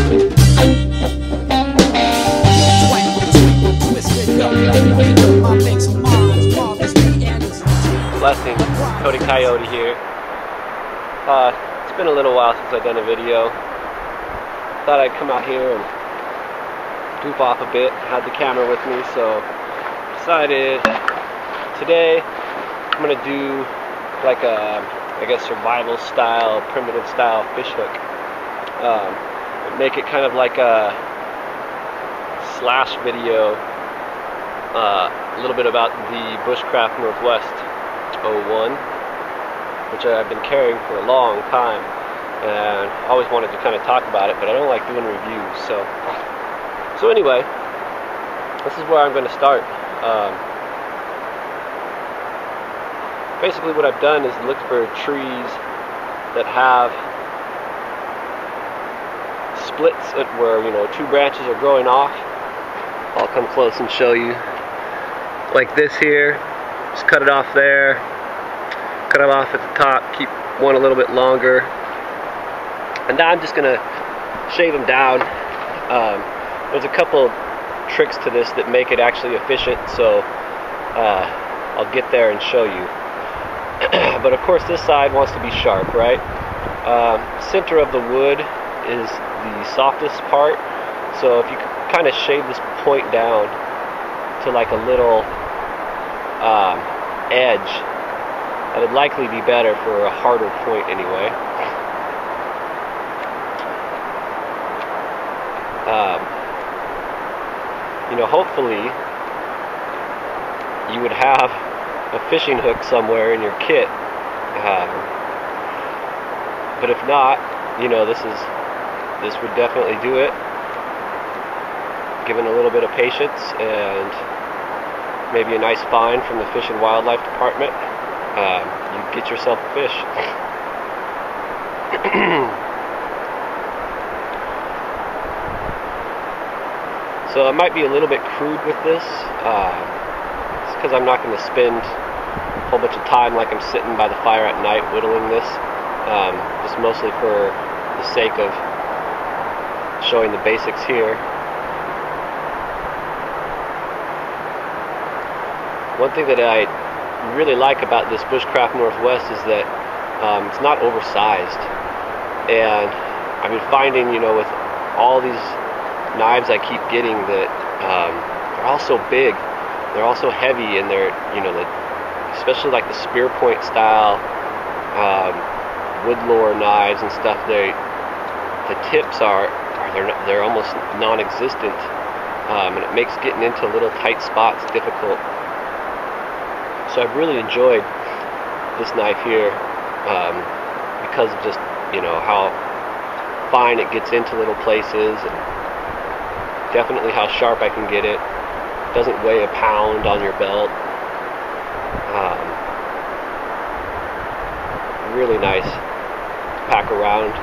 Blessings, Cody Coyote here. It's been a little while since I've done a video. Thought I'd come out here and goof off a bit. Had the camera with me, so decided today I'm gonna do like a, I guess, survival style, primitive style fish hook. Make it kind of like a slash video. A little bit about the Bushcraft Northwest 01, which I've been carrying for a long time, and always wanted to kind of talk about it, but I don't like doing reviews. So anyway, this is where I'm going to start. Basically, what I've done is looked for trees that have splits where, you know, two branches are growing off. I'll come close and show you. Like this here, just cut it off there, cut it off at the top, keep one a little bit longer, and now I'm just going to shave them down. There's a couple tricks to this that make it actually efficient, so I'll get there and show you. But of course this side wants to be sharp, right? Center of the wood is the softest part, so if you kind of shave this point down to like a little edge, that would likely be better for a harder point anyway. You know, hopefully you would have a fishing hook somewhere in your kit, but if not, you know, this would definitely do it. Given a little bit of patience and maybe a nice fine from the Fish and Wildlife Department, you get yourself a fish. So I might be a little bit crude with this. It's because I'm not going to spend a whole bunch of time like I'm sitting by the fire at night whittling this. Just mostly for the sake of showing the basics here. One thing that I really like about this Bushcraft Northwest is that it's not oversized, and I've been finding, you know, with all these knives I keep getting that they're all so big, they're all so heavy, and they're, you know, especially like the spear point style wood lore knives and stuff. The tips they're almost non-existent, and it makes getting into little tight spots difficult. So I've really enjoyed this knife here because of just, you know, how fine it gets into little places, and definitely how sharp I can get it. It doesn't weigh a pound on your belt. Really nice to pack around.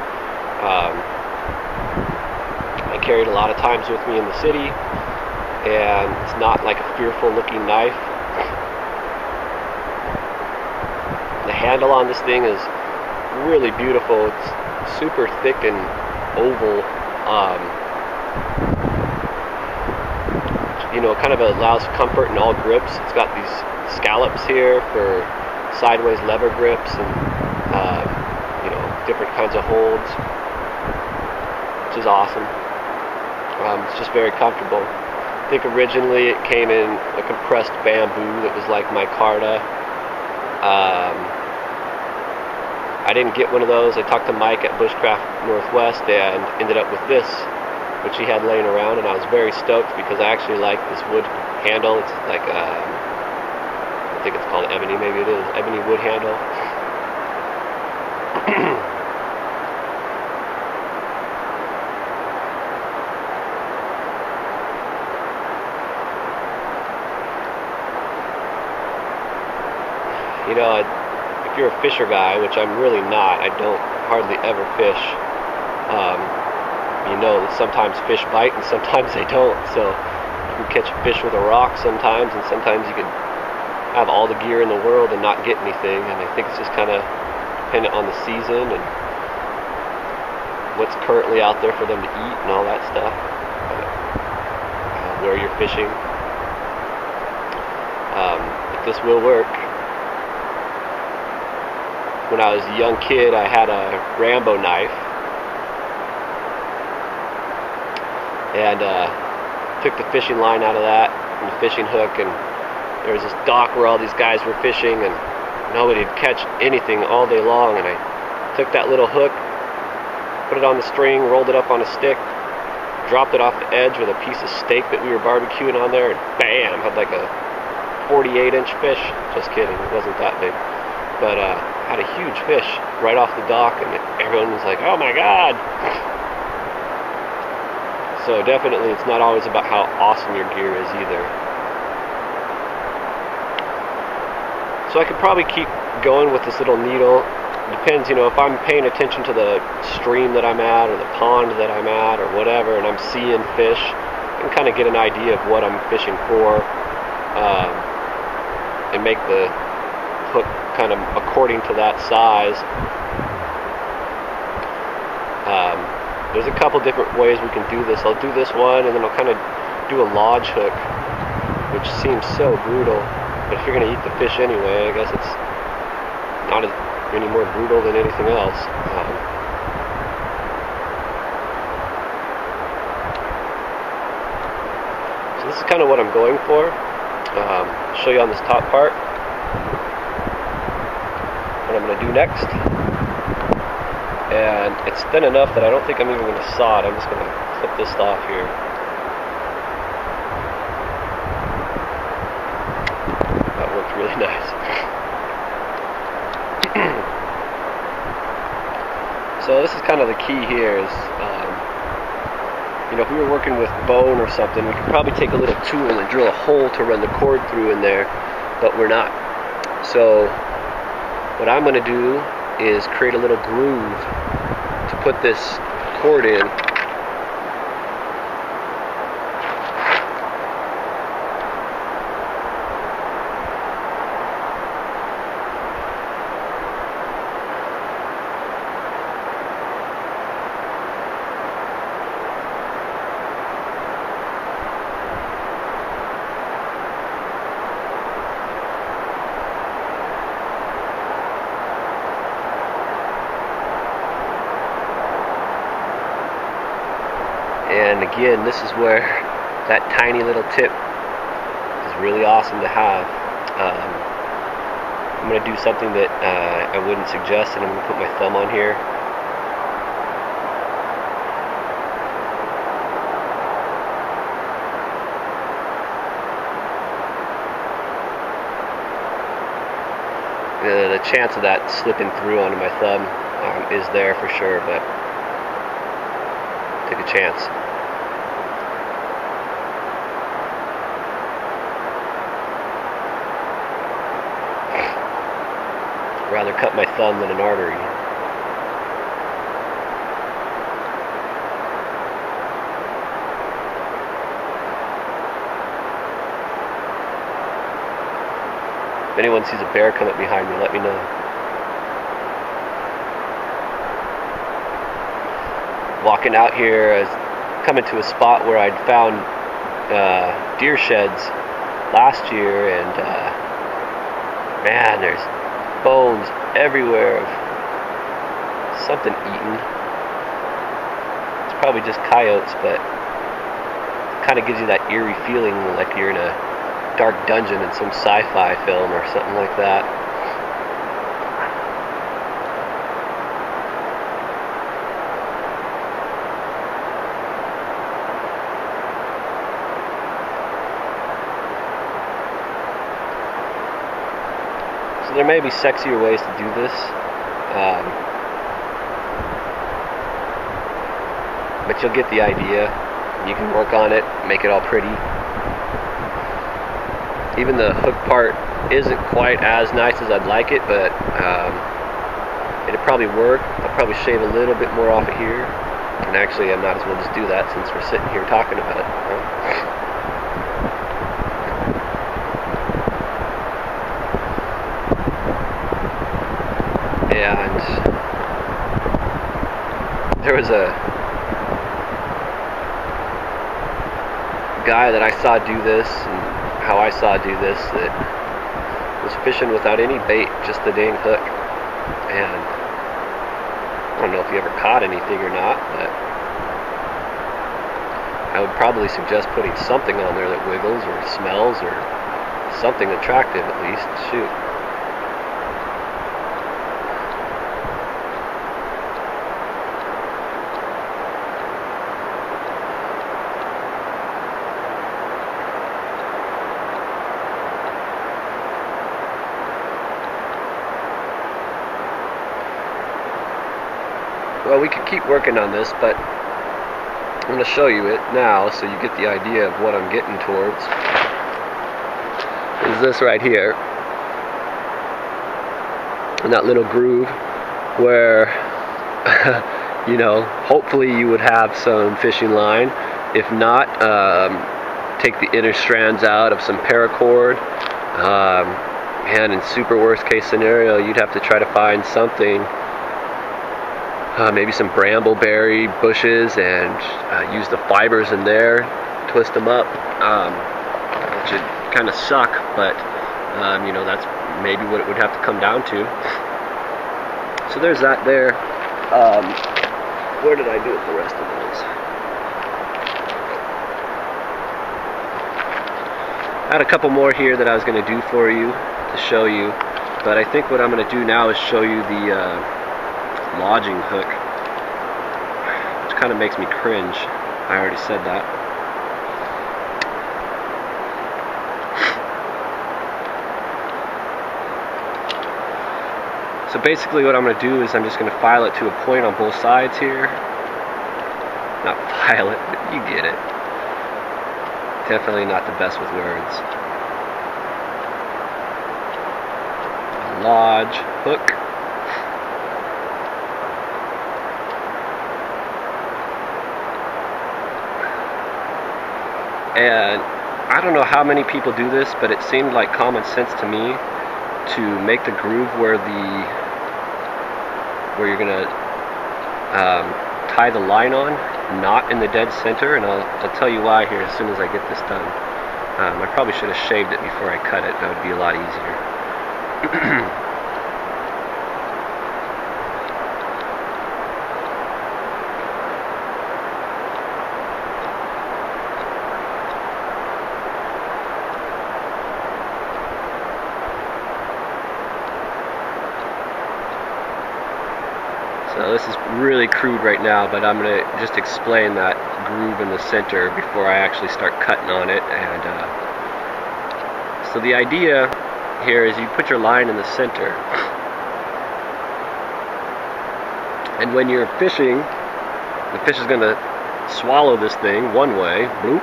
I carried a lot of times with me in the city, and it's not like a fearful looking knife. The handle on this thing is really beautiful. It's super thick and oval. You know, it kind of allows comfort in all grips. It's got these scallops here for sideways lever grips and you know, different kinds of holds, which is awesome. It's just very comfortable. I think originally it came in a compressed bamboo that was like micarta. I didn't get one of those. I talked to Mike at Bushcraft Northwest and ended up with this, which he had laying around, and I was very stoked because I actually like this wood handle. It's like I think it's called ebony, maybe it is, ebony wood handle. You know, if you're a fisher guy, which I'm really not, I don't hardly ever fish, you know that sometimes fish bite and sometimes they don't. So you can catch a fish with a rock sometimes, and sometimes you can have all the gear in the world and not get anything. And I think it's just kind of dependent on the season. And what's currently out there for them to eat and all that stuff, where you're fishing. But this will work. When I was a young kid, I had a Rambo knife, and took the fishing line out of that and the fishing hook, and there was this dock where all these guys were fishing, and nobody would catch anything all day long, and I took that little hook, put it on the string, rolled it up on a stick, dropped it off the edge with a piece of steak that we were barbecuing on there, and bam, had like a 48-inch fish. Just kidding, it wasn't that big, but had a huge fish right off the dock, and everyone was like, oh my god. So definitely it's not always about how awesome your gear is either. So I could probably keep going with this little needle. Depends, you know, if I'm paying attention to the stream that I'm at or the pond that I'm at or whatever, and I'm seeing fish, I can kind of get an idea of what I'm fishing for, and make the hook kind of according to that size. There's a couple different ways we can do this. I'll do this one, and then I'll kind of do a lodge hook, which seems so brutal, but if you're going to eat the fish anyway, I guess it's not any more brutal than anything else. So this is kind of what I'm going for. I'll show you on this top part what I'm going to do next. And it's thin enough that I don't think I'm even going to saw it. I'm just going to clip this off here. That worked really nice. So this is kind of the key here is, you know, if we were working with bone or something, we could probably take a little tool and drill a hole to run the cord through in there, but we're not. So what I'm going to do is create a little groove to put this cord in. And again, this is where that tiny little tip is really awesome to have. I'm going to do something that I wouldn't suggest, and I'm going to put my thumb on here. The chance of that slipping through onto my thumb is there for sure, but take a chance. Rather cut my thumb than an artery. If anyone sees a bear come up behind me, let me know. Walking out here, I was coming to a spot where I'd found deer sheds last year, and man, there's bones everywhere of something eaten. It's probably just coyotes, but it kind of gives you that eerie feeling like you're in a dark dungeon in some sci-fi film or something like that. There may be sexier ways to do this, but you'll get the idea. You can work on it, make it all pretty. Even the hook part isn't quite as nice as I'd like it, but it'll probably work. I'll probably shave a little bit more off of here, and actually I might as well just do that since we're sitting here talking about it. And there was a guy that I saw do this, and how I saw do this, that was fishing without any bait, just the dang hook. And I don't know if he ever caught anything or not, but I would probably suggest putting something on there that wiggles or smells or something attractive at least. Shoot. Well, we could keep working on this, but I'm going to show you it now so you get the idea of what I'm getting towards. Is this right here. In that little groove where, you know, hopefully you would have some fishing line. If not, take the inner strands out of some paracord. And in super worst case scenario, you'd have to try to find something. Maybe some brambleberry bushes and use the fibers in there, twist them up, which would kind of suck, but you know, that's maybe what it would have to come down to. So there's that there. Where did I do it, the rest of those? I had a couple more here that I was going to do for you, to show you, but I think what I'm going to do now is show you the lodging hook, which kind of makes me cringe. I already said that. So basically what I'm going to do is I'm just going to file it to a point on both sides here. Not file it, but you get it. Definitely not the best with words. Lodge hook. And I don't know how many people do this, but it seemed like common sense to me to make the groove where you're gonna tie the line on, not in the dead center, and I'll tell you why here as soon as I get this done. I probably should have shaved it before I cut it. That would be a lot easier. So this is really crude right now, but I'm going to just explain that groove in the center before I actually start cutting on it. And so the idea here is you put your line in the center, and when you're fishing, the fish is going to swallow this thing one way, bloop,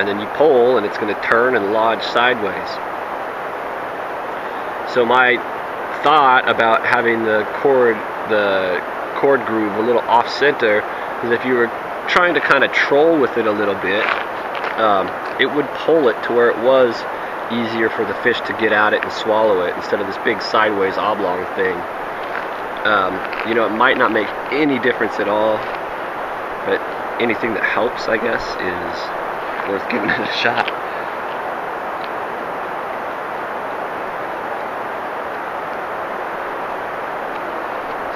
and then you pull and it's going to turn and lodge sideways. So my thought about having the cord groove a little off center is if you were trying to kind of troll with it a little bit, it would pull it to where it was easier for the fish to get at it and swallow it instead of this big sideways oblong thing. You know, it might not make any difference at all, but anything that helps, I guess, is worth giving it a shot.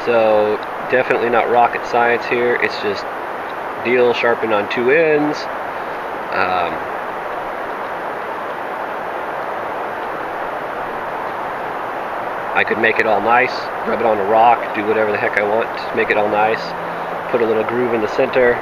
So definitely not rocket science here. It's just deal sharpened on two ends. I could make it all nice, rub it on a rock, do whatever the heck I want, just make it all nice. Put a little groove in the center.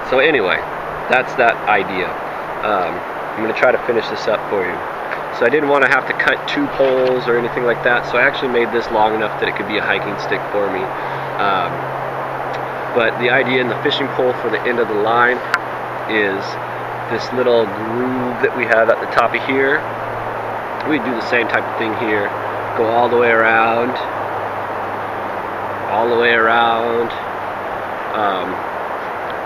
So anyway, that's that idea. I'm going to try to finish this up for you. So I didn't want to have to cut two poles or anything like that, so I actually made this long enough that it could be a hiking stick for me. But the idea in the fishing pole for the end of the line is this little groove that we have at the top of here. We do the same type of thing here. Go all the way around all the way around,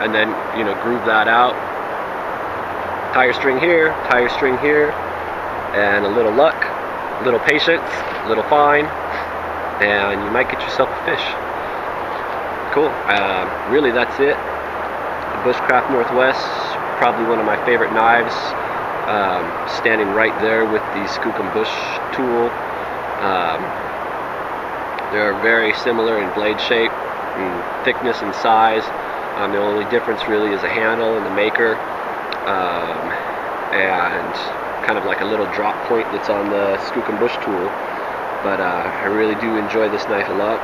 and then, you know, groove that out. Tire string here, and a little luck, a little patience, a little fine, and you might get yourself a fish. Cool. Really, that's it. The Bushcraft Northwest, probably one of my favorite knives. Standing right there with the Skookum Bush tool. They're very similar in blade shape, and thickness, and size. The only difference really is the handle and the maker, and kind of like a little drop point that's on the Skookum Bush tool. But I really do enjoy this knife a lot.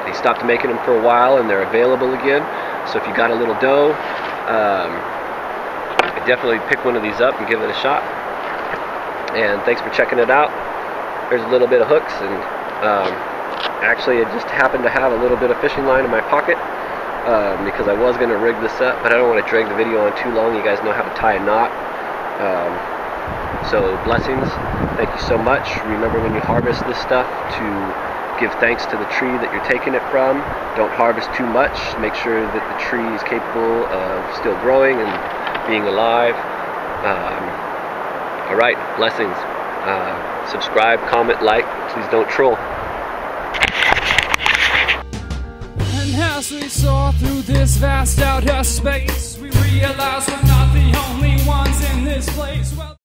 They stopped making them for a while, and they're available again. So if you got a little dough, definitely pick one of these up and give it a shot. And thanks for checking it out. There's a little bit of hooks, and actually I just happened to have a little bit of fishing line in my pocket, because I was going to rig this up, but I don't want to drag the video on too long. You guys know how to tie a knot. So blessings. Thank you so much. Remember, when you harvest this stuff, to give thanks to the tree that you're taking it from. Don't harvest too much. Make sure that the tree is capable of still growing and being alive. Alright, blessings. Subscribe, comment, like. Please don't troll. And as we soar through this vast outer space, we realize we're not the only ones in this place. Well